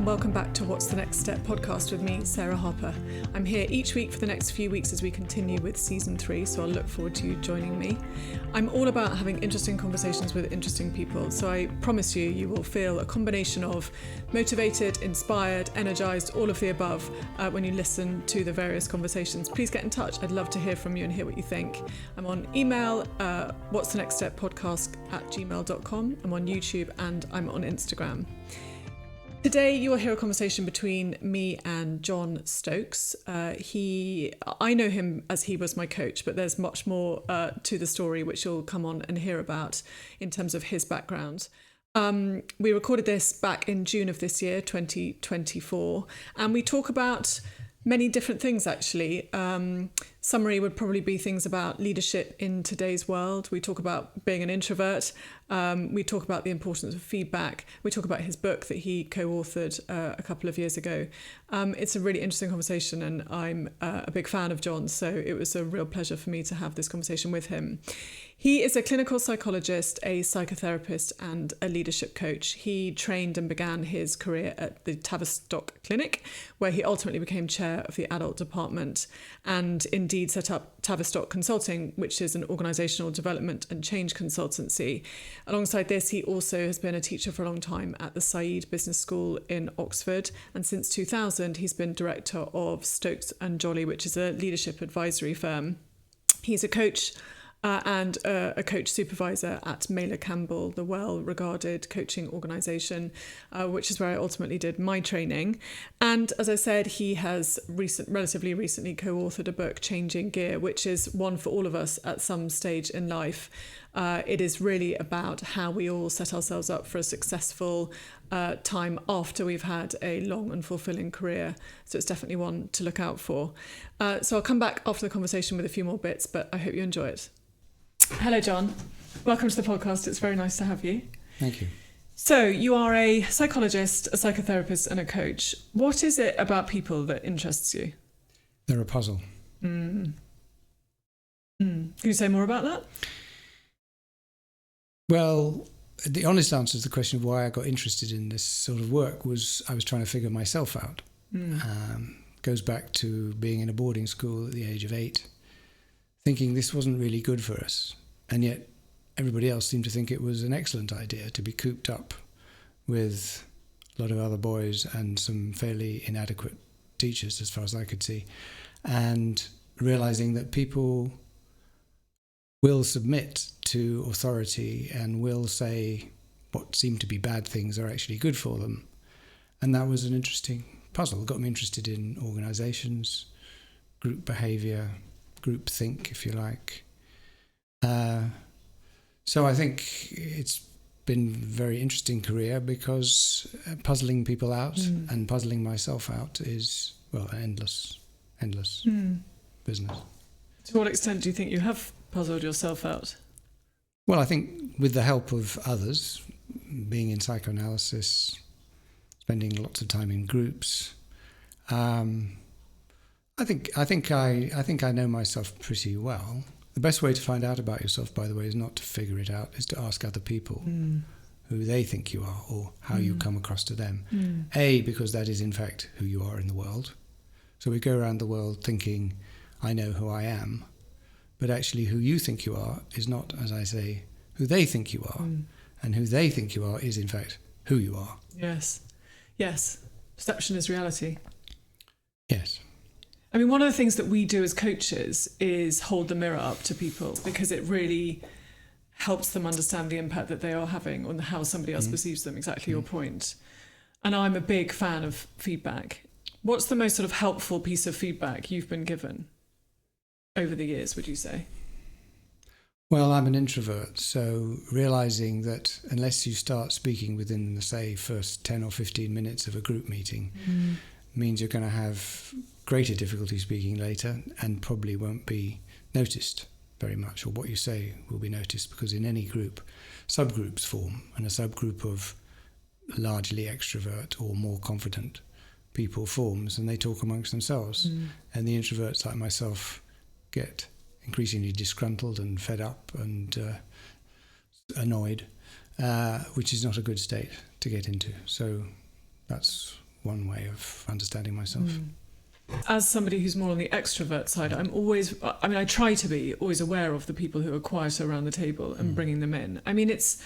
welcome back to What's the Next Step podcast with me, Sarah Harper. I'm here each week for the next few weeks as we continue with season 3, so I'll look forward to you joining me. I'm all about having interesting conversations with interesting people, so I promise you will feel a combination of motivated, inspired, energized, all of the above when you listen to the various conversations. Please get in touch. I'd love to hear from you and hear what you think. I'm on email, what's the next step podcast @gmail.com. I'm on YouTube and I'm on Instagram. Today you will hear a conversation between me and Jon Stokes. I know him as he was my coach, but there's much more to the story which you'll come on and hear about in terms of his background. We recorded this back in June of this year, 2024, and we talk about many different things actually. Summary would probably be things about leadership in today's world. We talk about being an introvert. We talk about the importance of feedback. We talk about his book that he co-authored a couple of years ago. It's a really interesting conversation and I'm a big fan of Jon, so it was a real pleasure for me to have this conversation with him. He is a clinical psychologist, a psychotherapist and a leadership coach. He trained and began his career at the Tavistock Clinic, where he ultimately became chair of the adult department and indeed set up Tavistock Consulting, which is an organisational development and change consultancy. Alongside this, he also has been a teacher for a long time at the Said Business School in Oxford. And since 2000, he's been director of Stokes and Jolly, which is a leadership advisory firm. He's a coach and a coach supervisor at Mailer Campbell, the well-regarded coaching organisation, which is where I ultimately did my training. And as I said, he has relatively recently co-authored a book, Changing Gear, which is one for all of us at some stage in life. It is really about how we all set ourselves up for a successful time after we've had a long and fulfilling career. So it's definitely one to look out for. So I'll come back after the conversation with a few more bits, but I hope you enjoy it. Hello, Jon. Welcome to the podcast. It's very nice to have you. Thank you. So you are a psychologist, a psychotherapist and a coach. What is it about people that interests you? They're a puzzle. Can you say more about that? Well, the honest answer to the question of why I got interested in this sort of work was I was trying to figure myself out. Goes back to being in a boarding school at the age of 8, thinking this wasn't really good for us. And yet everybody else seemed to think it was an excellent idea to be cooped up with a lot of other boys and some fairly inadequate teachers as far as I could see. And realizing that people will submit to authority and will say what seem to be bad things are actually good for them. And that was an interesting puzzle. It got me interested in organizations, group behavior, group think, if you like. So I think it's been a very interesting career because puzzling people out and puzzling myself out is, well, endless business. To what extent do you think you have puzzled yourself out? Well, I think with the help of others, being in psychoanalysis, spending lots of time in groups, I think I know myself pretty well. The best way to find out about yourself, by the way, is not to figure it out, is to ask other people who they think you are or how you come across to them. Because that is in fact who you are in the world. So we go around the world thinking, I know who I am, but actually who you think you are is not, as I say, who they think you are. And who they think you are is in fact who you are. Yes. Perception is reality. Yes. I mean, one of the things that we do as coaches is hold the mirror up to people because it really helps them understand the impact that they are having on how somebody else perceives them, exactly your point. And I'm a big fan of feedback. What's the most sort of helpful piece of feedback you've been given over the years, would you say? Well, I'm an introvert, so realising that unless you start speaking within the, say, first 10 or 15 minutes of a group meeting, means you're going to have greater difficulty speaking later and probably won't be noticed very much, or what you say will be noticed, because in any group, subgroups form, and a subgroup of largely extrovert or more confident people forms, and they talk amongst themselves. And the introverts like myself get increasingly disgruntled and fed up and annoyed, which is not a good state to get into. So that's one way of understanding myself. As somebody who's more on the extrovert side, I try to be always aware of the people who are quieter around the table and bringing them in. I mean, it's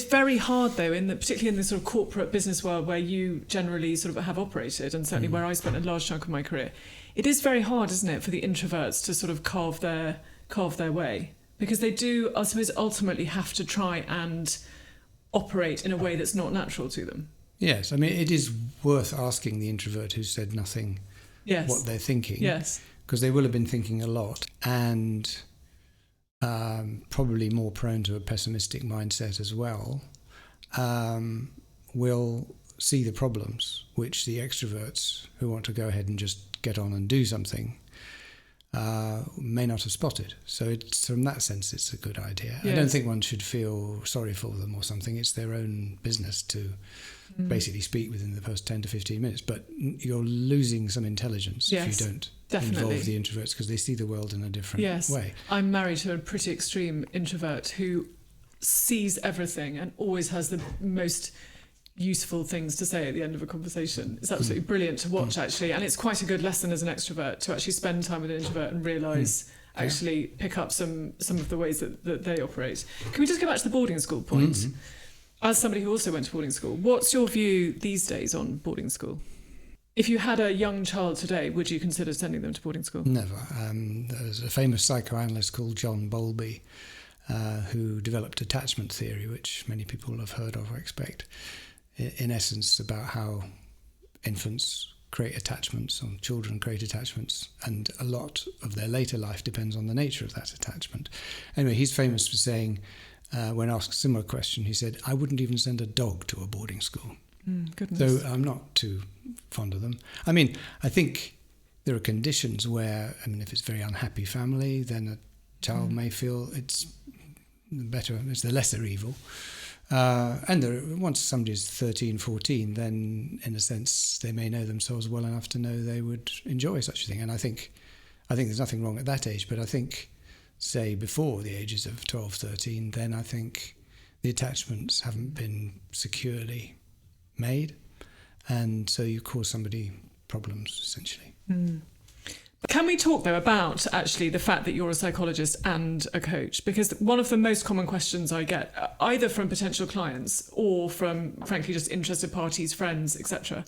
very hard though, particularly in the sort of corporate business world where you generally sort of have operated, and certainly where I spent a large chunk of my career. It is very hard, isn't it, for the introverts to sort of carve their way, because they do, I suppose, ultimately have to try and operate in a way that's not natural to them. Yes, I mean, it is worth asking the introvert who said nothing what they're thinking. Yes. Because they will have been thinking a lot, and probably more prone to a pessimistic mindset as well, will see the problems which the extroverts who want to go ahead and just get on and do something may not have spotted. So it's, from that sense, it's a good idea. Yes. I don't think one should feel sorry for them or something. It's their own business to basically speak within the first 10 to 15 minutes. But you're losing some intelligence if you don't involve the introverts, because they see the world in a different way. I'm married to a pretty extreme introvert who sees everything and always has the most useful things to say at the end of a conversation. It's absolutely brilliant to watch, actually, and it's quite a good lesson as an extrovert to actually spend time with an introvert and realise, actually pick up some of the ways that they operate. Can we just go back to the boarding school point? As somebody who also went to boarding school, what's your view these days on boarding school? If you had a young child today, would you consider sending them to boarding school? Never. There's a famous psychoanalyst called Jon Stokes who developed attachment theory, which many people have heard of, I expect. In essence, about how infants create attachments, or children create attachments, and a lot of their later life depends on the nature of that attachment. Anyway, he's famous for saying, when asked a similar question, he said, "I wouldn't even send a dog to a boarding school." Goodness. So I'm not too fond of them. I mean, I think there are conditions where, if it's a very unhappy family, then a child may feel it's the lesser evil. And once somebody's 13, 14, then in a sense they may know themselves well enough to know they would enjoy such a thing. And I think there's nothing wrong at that age, but I think, say, before the ages of 12, 13, then I think the attachments haven't been securely made, and so you cause somebody problems, essentially. Can we talk, though, about actually the fact that you're a psychologist and a coach? Because one of the most common questions I get, either from potential clients or from, frankly, just interested parties, friends, etc.,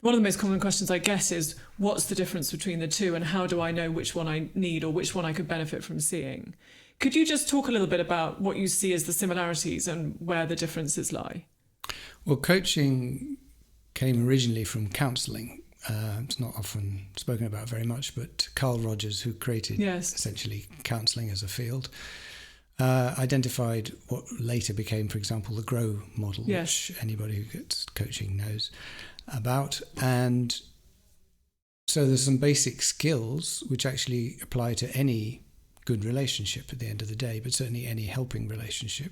one of the most common questions I get is, what's the difference between the two, and how do I know which one I need or which one I could benefit from seeing? Could you just talk a little bit about what you see as the similarities and where the differences lie? Well, coaching came originally from counselling. It's not often spoken about very much, but Carl Rogers, who created essentially counselling as a field, identified what later became, for example, the GROW model, which anybody who gets coaching knows about. And so there's some basic skills which actually apply to any good relationship at the end of the day, but certainly any helping relationship,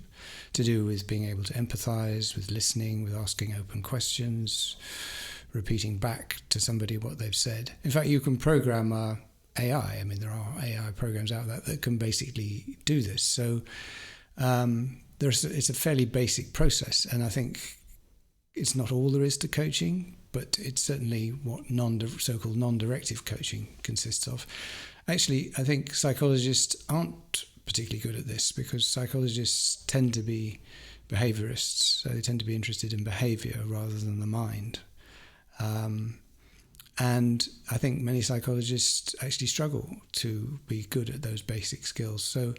to do with being able to empathise, with listening, with asking open questions, repeating back to somebody what they've said. In fact, you can program AI. There are AI programs out there that can basically do this. So it's a fairly basic process, and I think it's not all there is to coaching, but it's certainly what so-called non-directive coaching consists of. Actually, I think psychologists aren't particularly good at this, because psychologists tend to be behaviourists, so they tend to be interested in behaviour rather than the mind. And I think many psychologists actually struggle to be good at those basic skills. So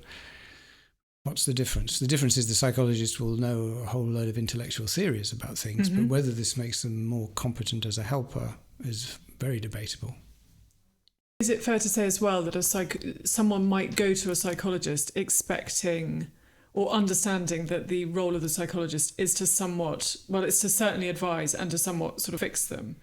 what's the difference? The difference is the psychologist will know a whole load of intellectual theories about things, but whether this makes them more competent as a helper is very debatable. Is it fair to say as well that someone might go to a psychologist expecting or understanding that the role of the psychologist is to certainly advise and to somewhat sort of fix them,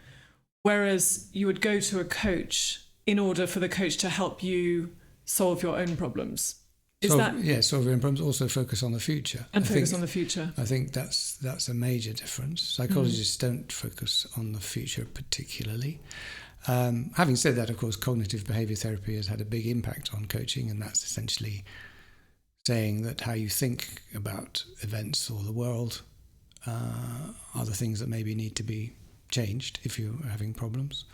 whereas you would go to a coach in order for the coach to help you solve your own problems? Solve your own problems, also focus on the future. And focus on the future. I think that's a major difference. Psychologists don't focus on the future particularly. Having said that, of course, cognitive behaviour therapy has had a big impact on coaching, and that's essentially saying that how you think about events or the world are the things that maybe need to be changed if you're having problems.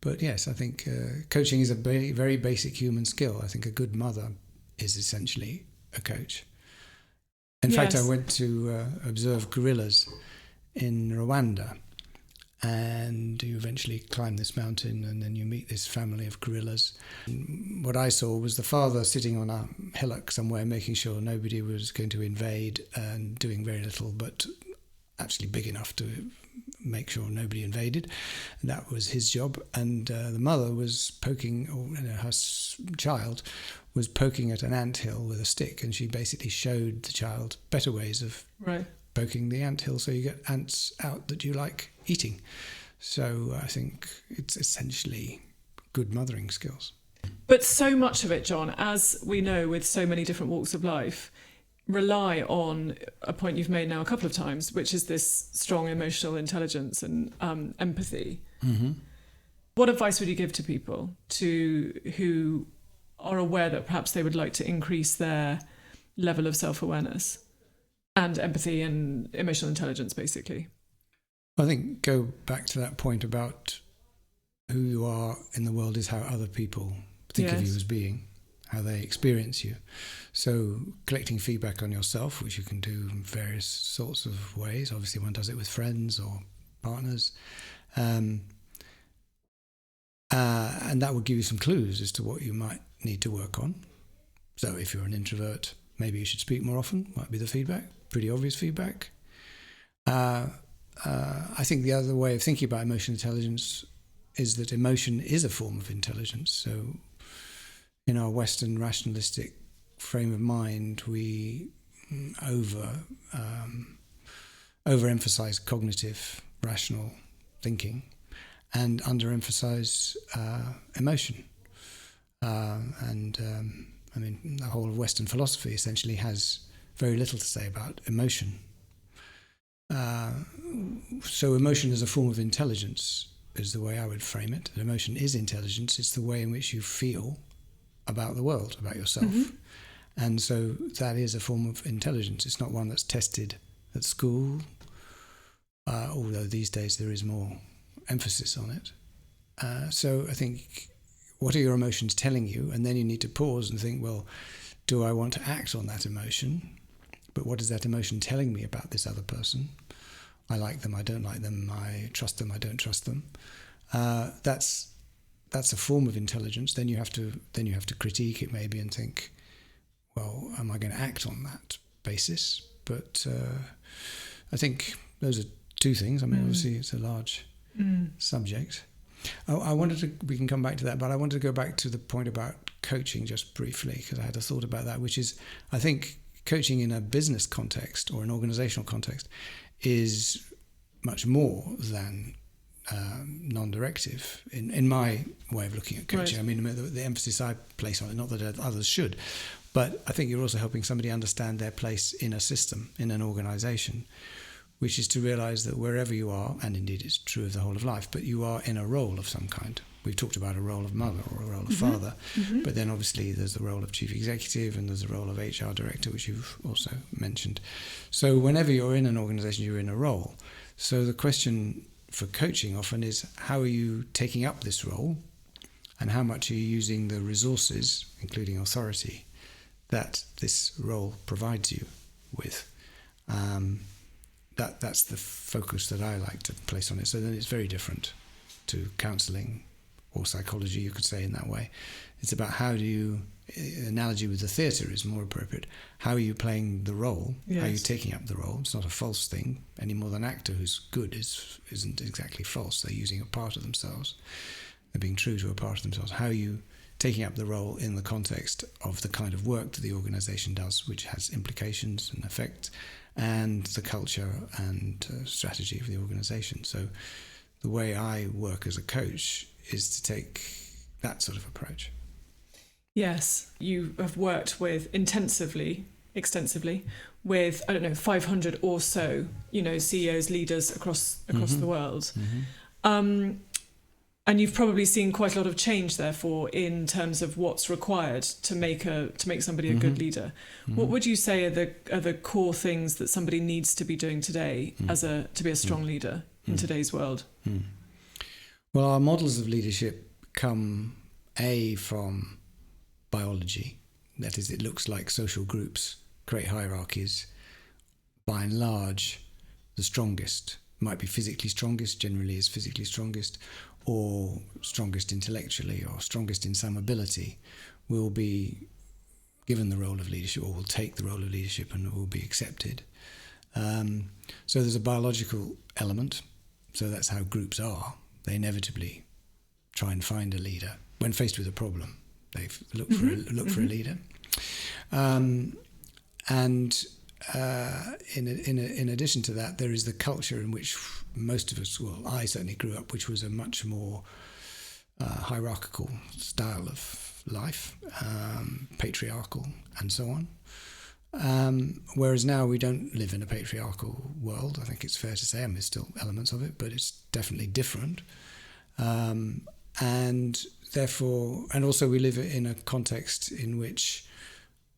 But yes, I think coaching is a very, very basic human skill. I think a good mother is essentially a coach. In fact, I went to observe gorillas in Rwanda, and you eventually climb this mountain and then you meet this family of gorillas. And what I saw was the father sitting on a hillock somewhere, making sure nobody was going to invade and doing very little, but actually big enough to make sure nobody invaded. And that was his job. And the mother was poking, or her child was poking at an anthill with a stick, and she basically showed the child better ways of poking the anthill so you get ants out that you like eating. So I think it's essentially good mothering skills. But so much of it, Jon, as we know with so many different walks of life, rely on a point you've made now a couple of times, which is this strong emotional intelligence and empathy. Mm-hmm. What advice would you give to people who are aware that perhaps they would like to increase their level of self-awareness and empathy and emotional intelligence, basically? I think go back to that point about who you are in the world is how other people think of you as being, how they experience you. So collecting feedback on yourself, which you can do in various sorts of ways. Obviously one does it with friends or partners. And that would give you some clues as to what you might need to work on. So if you're an introvert, maybe you should speak more often, might be the feedback, pretty obvious feedback. I think the other way of thinking about emotional intelligence is that emotion is a form of intelligence. So in our Western rationalistic frame of mind, we overemphasize cognitive, rational thinking and underemphasize emotion. I mean, the whole of Western philosophy essentially has very little to say about emotion. So emotion as a form of intelligence is the way I would frame it. Emotion is intelligence. It's the way in which you feel about the world, about yourself. Mm-hmm. And so that is a form of intelligence. It's not one that's tested at school, although these days there is more emphasis on it. So I think, what are your emotions telling you? And then you need to pause and think, well, do I want to act on that emotion? But what is that emotion telling me about this other person? I like them, I don't like them, I trust them, I don't trust them. That's a form of intelligence. Then you have to critique it maybe and think, well, am I going to act on that basis? But I think those are two things. I mean, obviously it's a large subject. We can come back to that, but I wanted to go back to the point about coaching just briefly, because I had a thought about that, which is, I think coaching in a business context or an organizational context is much more than non-directive in my way of looking at coaching. Right. I mean, the emphasis I place on it, not that others should, but I think you're also helping somebody understand their place in a system, in an organization, which is to realize that wherever you are, and indeed it's true of the whole of life, but you are in a role of some kind. We've talked about a role of mother or a role of father, but then obviously there's the role of chief executive and there's the role of HR director, which you've also mentioned. So whenever you're in an organization, you're in a role. So the question for coaching often is, how are you taking up this role, and how much are you using the resources, including authority, that this role provides you with? That's the focus that I like to place on it. So then it's very different to counselling or psychology, you could say, in that way. It's about how do you, analogy with the theatre is more appropriate, how are you playing the role? Yes. How are you taking up the role? It's not a false thing any more than an actor who's good isn't exactly false. They're using a part of themselves. They're being true to a part of themselves. How are you taking up the role in the context of the kind of work that the organisation does, which has implications and effects, and the culture and strategy of the organisation? So the way I work as a coach is to take that sort of approach. Yes, you have worked with extensively with, 500 or so, CEOs, leaders across the world. Mm-hmm. And you've probably seen quite a lot of change, therefore, in terms of what's required to make somebody a good leader. Mm-hmm. What would you say are the core things that somebody needs to be doing today to be a strong leader in today's world? Well, our models of leadership come from biology. That is, it looks like social groups create hierarchies. By and large, the strongest might be physically strongest, generally is physically strongest, or strongest intellectually, or strongest in some ability, will be given the role of leadership, or will take the role of leadership and will be accepted. So there's a biological element. So that's how groups are. They inevitably try and find a leader. When faced with a problem, they look for a leader. In addition to that, there is the culture in which most of us, well, I certainly grew up, which was a much more hierarchical style of life, patriarchal and so on. Whereas now we don't live in a patriarchal world. I think it's fair to say, there's still elements of it, but it's definitely different. And therefore, and also we live in a context in which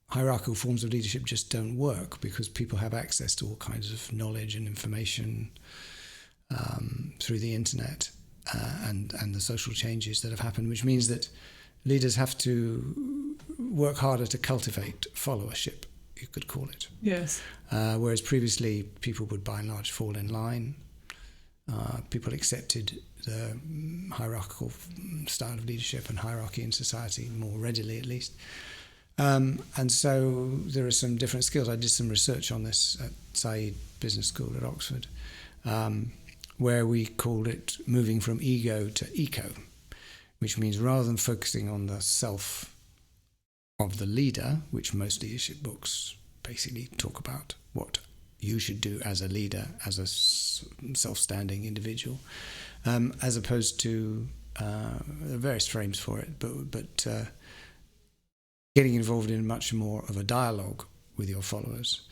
hierarchical forms of leadership just don't work, because people have access to all kinds of knowledge and information through the internet and the social changes that have happened, which means that leaders have to work harder to cultivate followership, you could call it. Yes. Whereas previously people would by and large fall in line. People accepted the hierarchical style of leadership and hierarchy in society more readily, at least. And so there are some different skills. I did some research on this at Said Business School at Oxford, where we called it moving from ego to eco, which means rather than focusing on the self of the leader, which most leadership books basically talk about what you should do as a leader, as a self-standing individual, as opposed to there are various frames for it, but getting involved in much more of a dialogue with your followers.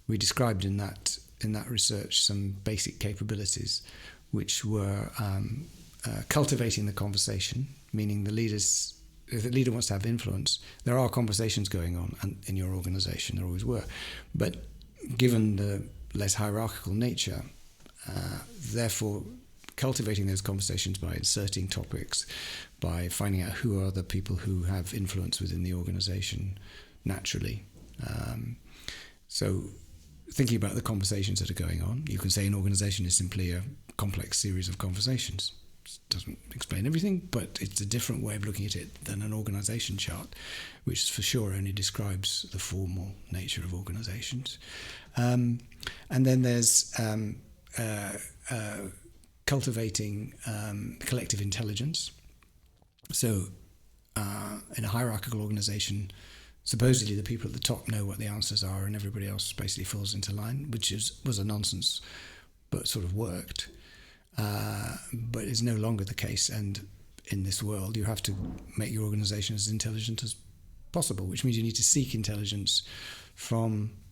We described in that research some basic capabilities, which were cultivating the conversation, meaning if the leader wants to have influence, there are conversations going on in your organization, there always were. But given the less hierarchical nature, therefore cultivating those conversations by inserting topics, by finding out who are the people who have influence within the organization naturally. So thinking about the conversations that are going on, you can say an organization is simply a complex series of conversations. Doesn't explain everything, but it's a different way of looking at it than an organization chart, which for sure only describes the formal nature of organizations. And then there's cultivating collective intelligence. So in a hierarchical organization, supposedly the people at the top know what the answers are and everybody else basically falls into line, which was a nonsense, but sort of worked. But it's no longer the case, and in this world you have to make your organization as intelligent as possible, which means you need to seek intelligence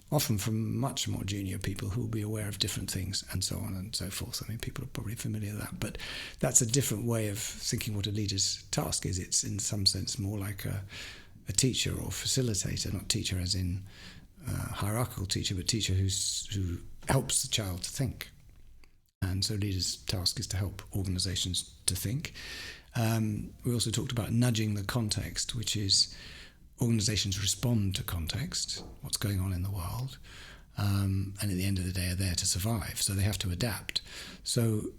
often from much more junior people who will be aware of different things and so on and so forth. I mean, people are probably familiar with that, but that's a different way of thinking what a leader's task is. It's in some sense more like a teacher or facilitator, not teacher as in hierarchical teacher, but teacher who helps the child to think. And so leaders' task is to help organizations to think. We also talked about nudging the context, which is organizations respond to context, what's going on in the world, and at the end of the day are there to survive, so they have to adapt. So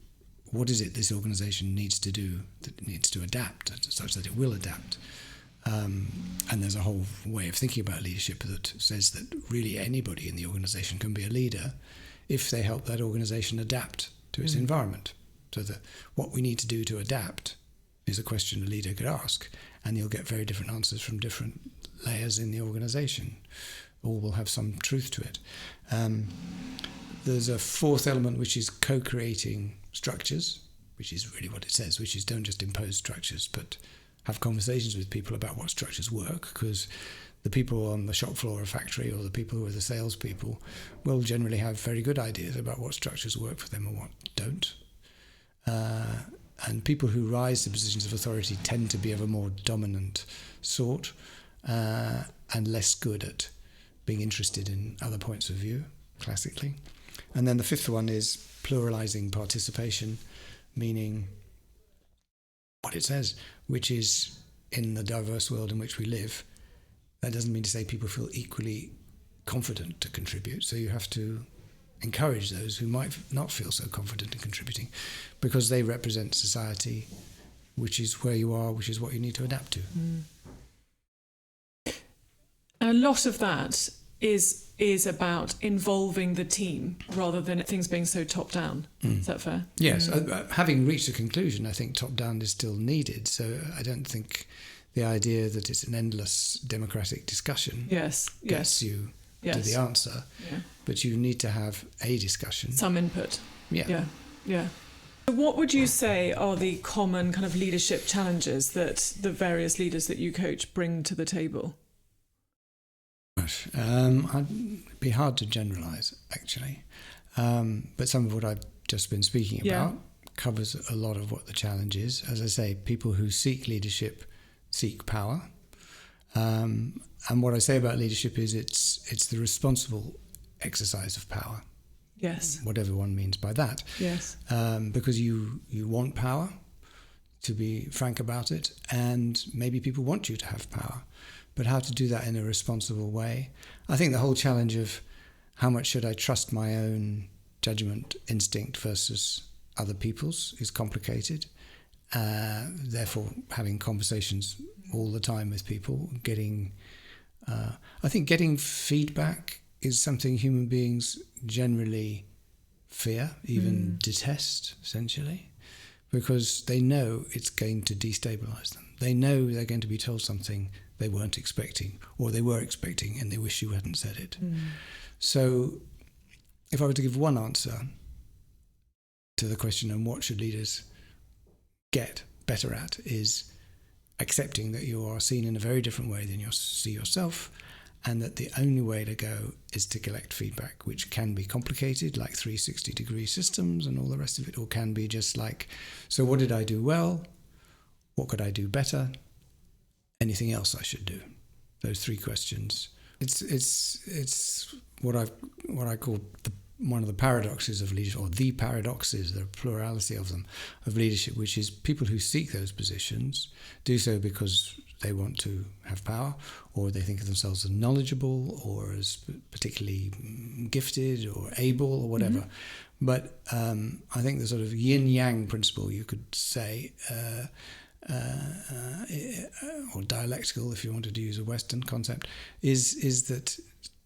what is it this organization needs to do that it needs to adapt such that it will adapt? And there's a whole way of thinking about leadership that says that really anybody in the organization can be a leader if they help that organization adapt to its environment. So that what we need to do to adapt is a question a leader could ask, and you'll get very different answers from different layers in the organization. All will have some truth to it. There's a fourth element, which is co-creating structures, which is really what it says, which is don't just impose structures, but have conversations with people about what structures work, because the people on the shop floor of a factory or the people who are the salespeople will generally have very good ideas about what structures work for them and what don't. And people who rise to positions of authority tend to be of a more dominant sort and less good at being interested in other points of view, classically. And then the fifth one is pluralizing participation, meaning what it says, which is in the diverse world in which we live. That doesn't mean to say people feel equally confident to contribute. So you have to encourage those who might not feel so confident in contributing, because they represent society, which is where you are, which is what you need to adapt to. A lot of that is about involving the team rather than things being so top down. Is that fair? Yes. Having reached a conclusion, I think top down is still needed. So I don't think the idea that it's an endless democratic discussion gets you to the answer. Yeah. But you need to have a discussion. Some input. Yeah. So what would you say are the common kind of leadership challenges that the various leaders that you coach bring to the table? It'd be hard to generalise, actually. But some of what I've just been speaking about covers a lot of what the challenge is. As I say, people who seek leadership seek power. And what I say about leadership is it's the responsible exercise of power. Yes. Whatever one means by that. Yes. Because you want power, to be frank about it, and maybe people want you to have power. But how to do that in a responsible way? I think the whole challenge of how much should I trust my own judgment instinct versus other people's is complicated. Therefore, having conversations all the time with people, I think getting feedback is something human beings generally fear, even detest, essentially, because they know it's going to destabilise them. They know they're going to be told something they weren't expecting, or they were expecting and they wish you hadn't said it. So if I were to give one answer to the question on what should leaders get better at, is accepting that you are seen in a very different way than you see yourself, and that the only way to go is to collect feedback, which can be complicated, like 360-degree systems and all the rest of it, or can be just like, so what did I do well? What could I do better? Anything else I should do? Those three questions. It's what I call one of the paradoxes of leadership, or the paradoxes, the plurality of them, of leadership, which is people who seek those positions do so because they want to have power, or they think of themselves as knowledgeable, or as particularly gifted, or able, or whatever. But I think the sort of yin-yang principle, you could say, or dialectical, if you wanted to use a Western concept, is that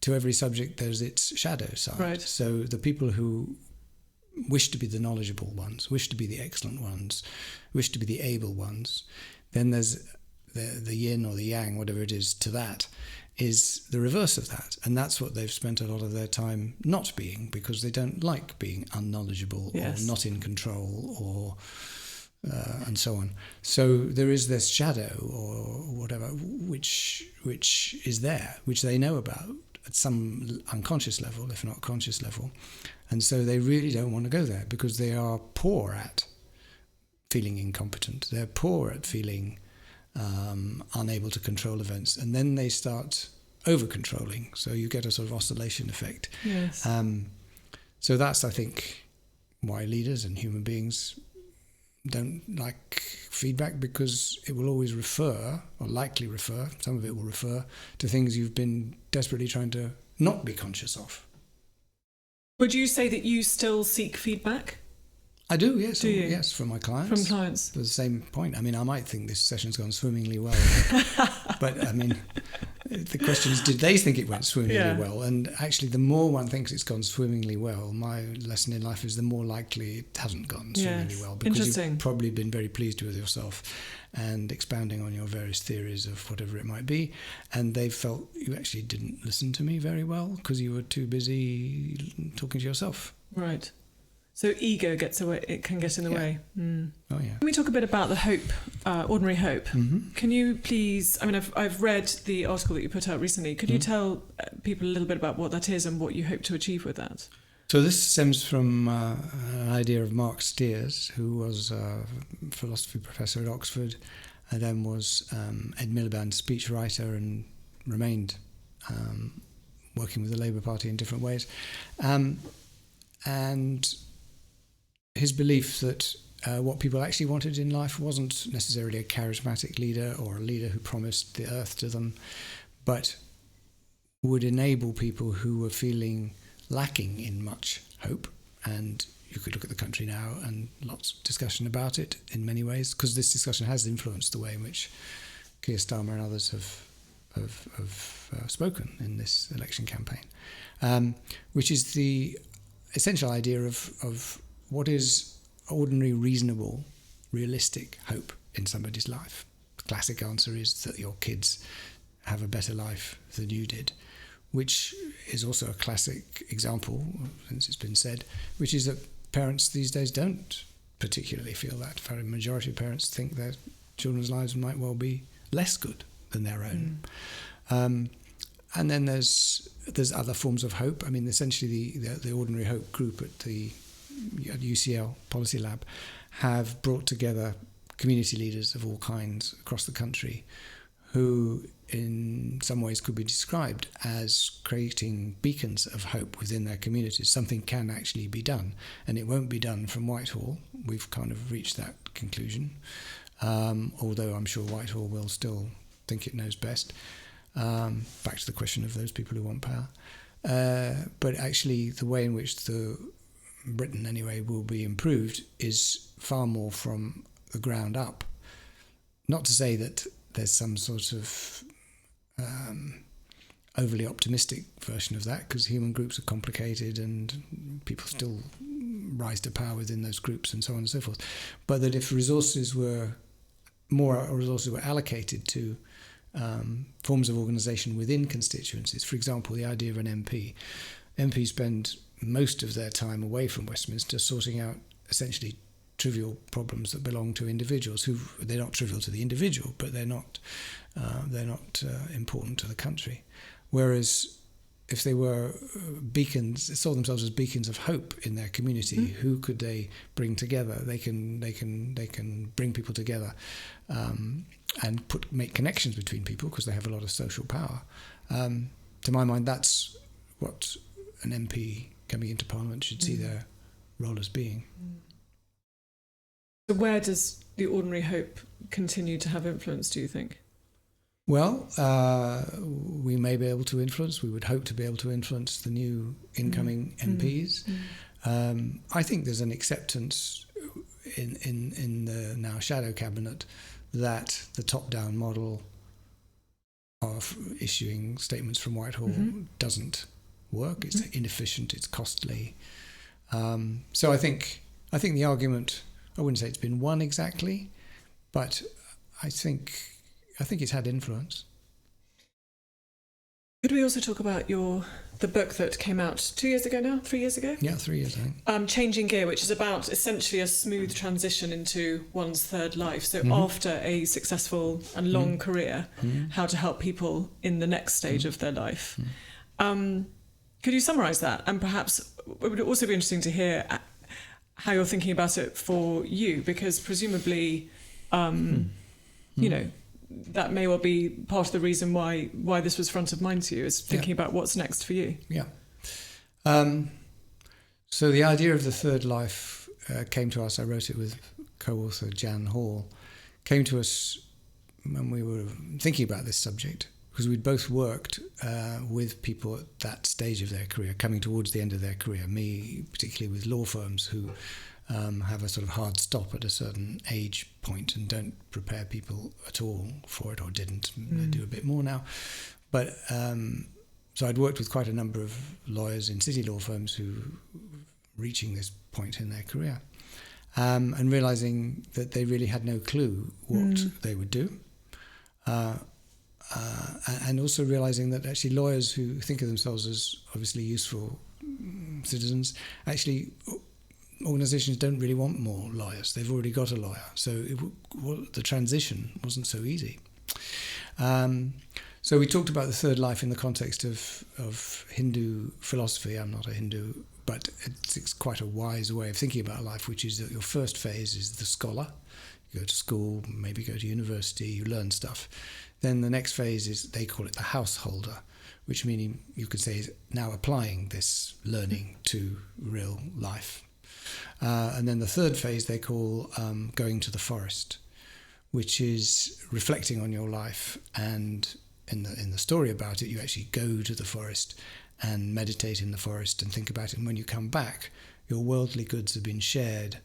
to every subject there's its shadow side. Right. So the people who wish to be the knowledgeable ones, wish to be the excellent ones, wish to be the able ones, then there's the yin or the yang, whatever it is, to that is the reverse of that. And that's what they've spent a lot of their time not being, because they don't like being unknowledgeable or not in control, or and so on. So there is this shadow or whatever, which is there, which they know about at some unconscious level, if not conscious level. And so they really don't want to go there, because they are poor at feeling incompetent. They're poor at feeling unable to control events. And then they start over-controlling. So you get a sort of oscillation effect. Yes. So that's, I think, why leaders and human beings don't like feedback, because it will always refer, or likely refer, some of it will refer to things you've been desperately trying to not be conscious of. Would you say that you still seek feedback? I do, yes. Do you? Yes, from my clients. From clients. For the same point. I mean, I might think this session's gone swimmingly well, but I mean, the question is, did they think it went swimmingly well? And actually, the more one thinks it's gone swimmingly well, my lesson in life is the more likely it hasn't gone swimmingly well, because you've probably been very pleased with yourself and expounding on your various theories of whatever it might be, and they felt you actually didn't listen to me very well because you were too busy talking to yourself. Right. So ego gets away; it can get in the way. Oh yeah. Can we talk a bit about the hope, ordinary hope? Can you please? I mean, I've read the article that you put out recently. Could you tell people a little bit about what that is and what you hope to achieve with that? So this stems from an idea of Mark Steers, who was a philosophy professor at Oxford, and then was Ed Miliband's speechwriter, and remained working with the Labour Party in different ways. and his belief that what people actually wanted in life wasn't necessarily a charismatic leader or a leader who promised the earth to them, but would enable people who were feeling lacking in much hope. And you could look at the country now and lots of discussion about it in many ways, because this discussion has influenced the way in which Keir Starmer and others have spoken in this election campaign, which is the essential idea of what is ordinary, reasonable, realistic hope in somebody's life. The classic answer is that your kids have a better life than you did, which is also a classic example, since it's been said, which is that parents these days don't particularly feel that. The majority of parents think their children's lives might well be less good than their own. And then there's other forms of hope. I mean, essentially the Ordinary Hope group at UCL Policy Lab have brought together community leaders of all kinds across the country who in some ways could be described as creating beacons of hope within their communities. Something can actually be done, and it won't be done from Whitehall. We've kind of reached that conclusion, although I'm sure Whitehall will still think it knows best. Back to the question of those people who want power. But actually the way in which Britain anyway will be improved is far more from the ground up. Not to say that there's some sort of overly optimistic version of that, because human groups are complicated and people still rise to power within those groups and so on and so forth. But that if more resources were allocated to forms of organisation within constituencies, for example, the idea of an MP. MPs spend most of their time away from Westminster sorting out essentially trivial problems that belong to individuals. They're not trivial to the individual, but they're not important to the country. Whereas if they were beacons, saw themselves as beacons of hope in their community, who could they bring together? They can bring people together and make connections between people, because they have a lot of social power. To my mind, that's what an MP coming into Parliament should see their role as being. So where does the Ordinary Hope continue to have influence, do you think? Well, we may be able to influence. We would hope to be able to influence the new incoming MPs. I think there's an acceptance in the now shadow cabinet that the top-down model of issuing statements from Whitehall doesn't work. It's inefficient. It's costly. So I think the argument, I wouldn't say it's been won exactly, but I think it's had influence. Could we also talk about the book that came out 2 years ago now? 3 years ago? Yeah, 3 years, I think. Changing Gear, which is about essentially a smooth transition into one's third life. So after a successful and long career, how to help people in the next stage of their life. Could you summarise that? And perhaps it would also be interesting to hear how you're thinking about it for you, because presumably, you know, that may well be part of the reason why this was front of mind to you, is thinking about what's next for you. Yeah. So the idea of the third life came to us. I wrote it with co-author Jan Hall. Came to us when we were thinking about this subject, because we'd both worked with people at that stage of their career, coming towards the end of their career. Me, particularly with law firms who have a sort of hard stop at a certain age point and don't prepare people at all for it, or didn't. They do a bit more now. But so I'd worked with quite a number of lawyers in city law firms who reaching this point in their career and realising that they really had no clue what they would do. And also realising that actually lawyers who think of themselves as obviously useful citizens, actually organisations don't really want more lawyers. They've already got a lawyer. So the transition wasn't so easy. So we talked about the third life in the context of Hindu philosophy. I'm not a Hindu, but it's quite a wise way of thinking about life, which is that your first phase is the scholar. You go to school, maybe go to university, you learn stuff. Then the next phase is, they call it the householder, which meaning you could say is now applying this learning to real life. And then the third phase they call going to the forest, which is reflecting on your life. And in the story about it, you actually go to the forest and meditate in the forest and think about it. And when you come back, your worldly goods have been shared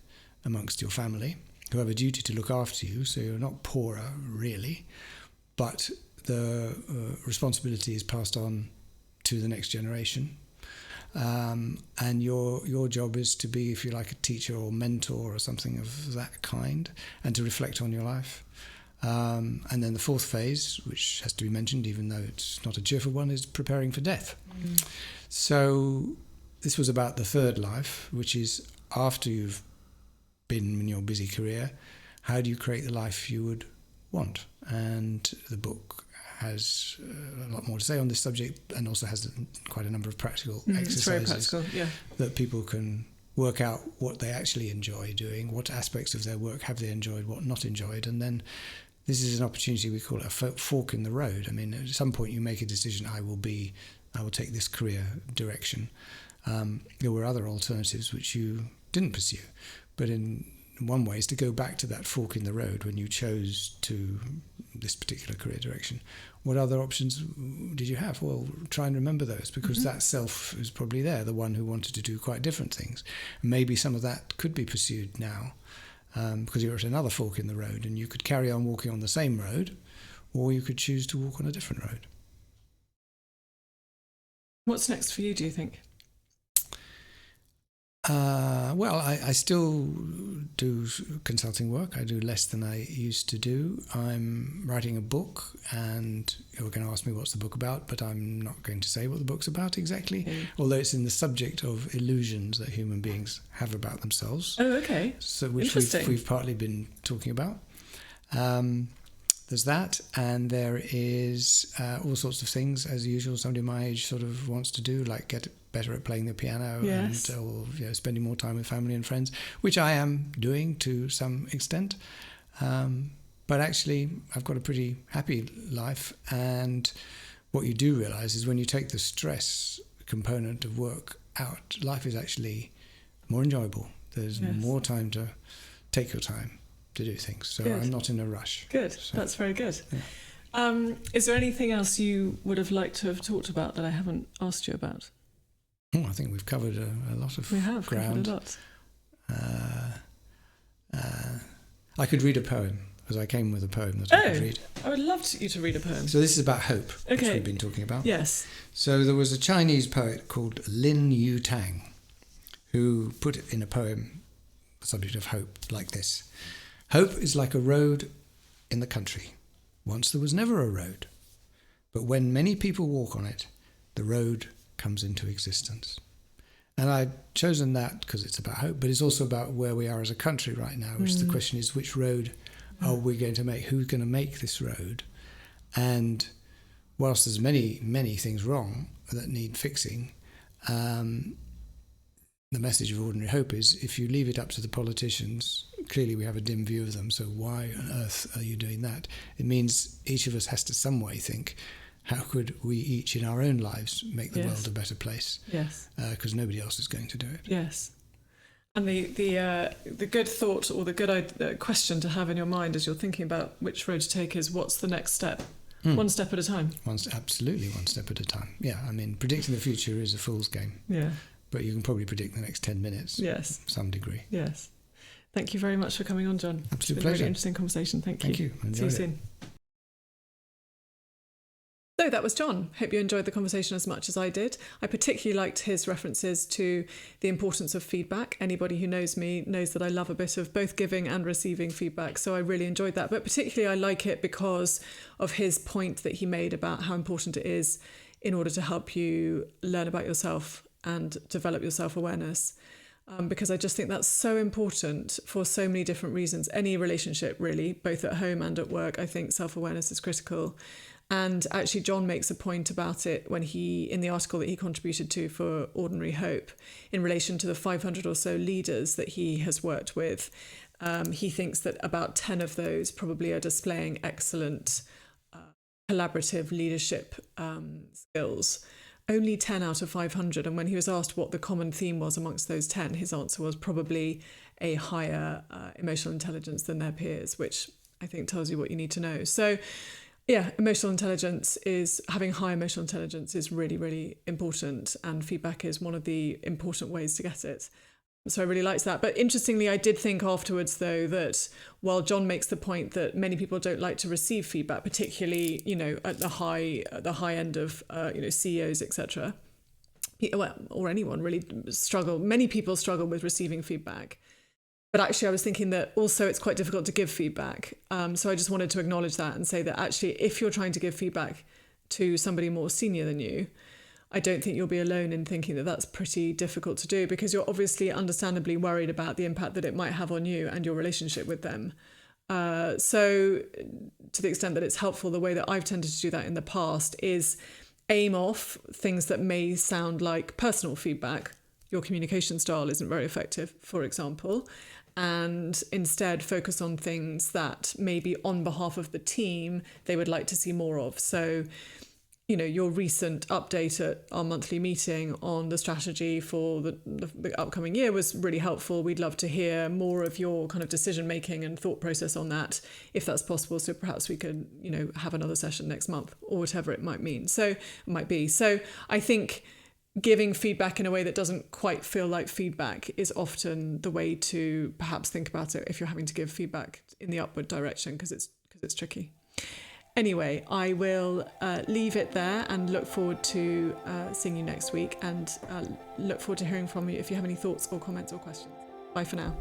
amongst your family, who have a duty to look after you, so you're not poorer, really, but the responsibility is passed on to the next generation. And your job is to be, if you like, a teacher or mentor or something of that kind, and to reflect on your life. And then the fourth phase, which has to be mentioned, even though it's not a cheerful one, is preparing for death. Mm. So this was about the third life, which is after you've been in your busy career, how do you create the life you would want? And the book has a lot more to say on this subject, and also has quite a number of practical exercises. It's very practical, yeah. That people can work out what they actually enjoy doing, what aspects of their work have they enjoyed, what not enjoyed, and then this is an opportunity, we call it a fork in the road. I mean, at some point you make a decision, I will take this career direction. There were other alternatives which you didn't pursue, but in one way is to go back to that fork in the road when you chose to this particular career direction. What other options did you have? Well, try and remember those, because that self is probably there, the one who wanted to do quite different things. Maybe some of that could be pursued now, because you're at another fork in the road, and you could carry on walking on the same road, or you could choose to walk on a different road. What's next for you, do you think? Well, I still do consulting work. I do less than I used to do. I'm writing a book, and you're going to ask me what's the book about, but I'm not going to say what the book's about exactly, although it's in the subject of illusions that human beings have about themselves. Oh, okay. So which we've partly been talking about. There's that, and there is all sorts of things, as usual, somebody my age sort of wants to do, like get better at playing the piano, yes, and spending more time with family and friends, which I am doing to some extent. But actually, I've got a pretty happy life, and what you do realise is when you take the stress component of work out, life is actually more enjoyable. There's more time to take your time to do things, so good. I'm not in a rush. Good, so, that's very good. Yeah. Is there anything else you would have liked to have talked about that I haven't asked you about? I think we've covered a lot of ground. We have covered a lot. I could read a poem, because I came with a poem that I could read. I would love you to read a poem. So this is about hope, which we've been talking about. Yes. So there was a Chinese poet called Lin Yutang, who put it in a poem, the subject of hope, like this. Hope is like a road in the country. Once there was never a road, but when many people walk on it, the road comes into existence. And I've chosen that because it's about hope, but it's also about where we are as a country right now, which the question is, which road are we going to make? Who's going to make this road? And whilst there's many, many things wrong that need fixing, the message of Ordinary Hope is, if you leave it up to the politicians, clearly we have a dim view of them, so why on earth are you doing that? It means each of us has to some way think, how could we each in our own lives make the world a better place? Yes. Because nobody else is going to do it. Yes. And the good thought, or the good question to have in your mind as you're thinking about which road to take, is, what's the next step? One step at a time. Absolutely, one step at a time. Yeah, I mean, predicting the future is a fool's game. Yeah. But you can probably predict the next 10 minutes. Yes. To some degree. Yes. Thank you very much for coming on, Jon. Absolute pleasure. It's been a really interesting conversation. Thank you. Thank you. See you soon. So that was Jon. Hope you enjoyed the conversation as much as I did. I particularly liked his references to the importance of feedback. Anybody who knows me knows that I love a bit of both giving and receiving feedback, so I really enjoyed that. But particularly I like it because of his point that he made about how important it is in order to help you learn about yourself and develop your self-awareness. Because I just think that's so important for so many different reasons. Any relationship, really, both at home and at work, I think self-awareness is critical. And actually, Jon makes a point about it when in the article that he contributed to for Ordinary Hope, in relation to the 500 or so leaders that he has worked with. He thinks that about 10 of those probably are displaying excellent collaborative leadership skills. Only 10 out of 500. And when he was asked what the common theme was amongst those 10, his answer was probably a higher emotional intelligence than their peers, which I think tells you what you need to know. So yeah, having high emotional intelligence is really, really important. And feedback is one of the important ways to get it. So I really liked that. But interestingly, I did think afterwards, though, that while Jon makes the point that many people don't like to receive feedback, particularly, at the high end of, CEOs, etc., or anyone really many people struggle with receiving feedback. But actually, I was thinking that also it's quite difficult to give feedback. So I just wanted to acknowledge that and say that actually, if you're trying to give feedback to somebody more senior than you, I don't think you'll be alone in thinking that that's pretty difficult to do, because you're obviously understandably worried about the impact that it might have on you and your relationship with them. So to the extent that it's helpful, the way that I've tended to do that in the past is aim off things that may sound like personal feedback. Your communication style isn't very effective, for example, and instead focus on things that maybe on behalf of the team they would like to see more of. So your recent update at our monthly meeting on the strategy for the upcoming year was really helpful. We'd love to hear more of your kind of decision making and thought process on that, if that's possible. So perhaps we could, have another session next month, or whatever it might be. So I think giving feedback in a way that doesn't quite feel like feedback is often the way to perhaps think about it if you're having to give feedback in the upward direction, because it's tricky. Anyway, I will leave it there and look forward to seeing you next week, and look forward to hearing from you if you have any thoughts or comments or questions. Bye for now.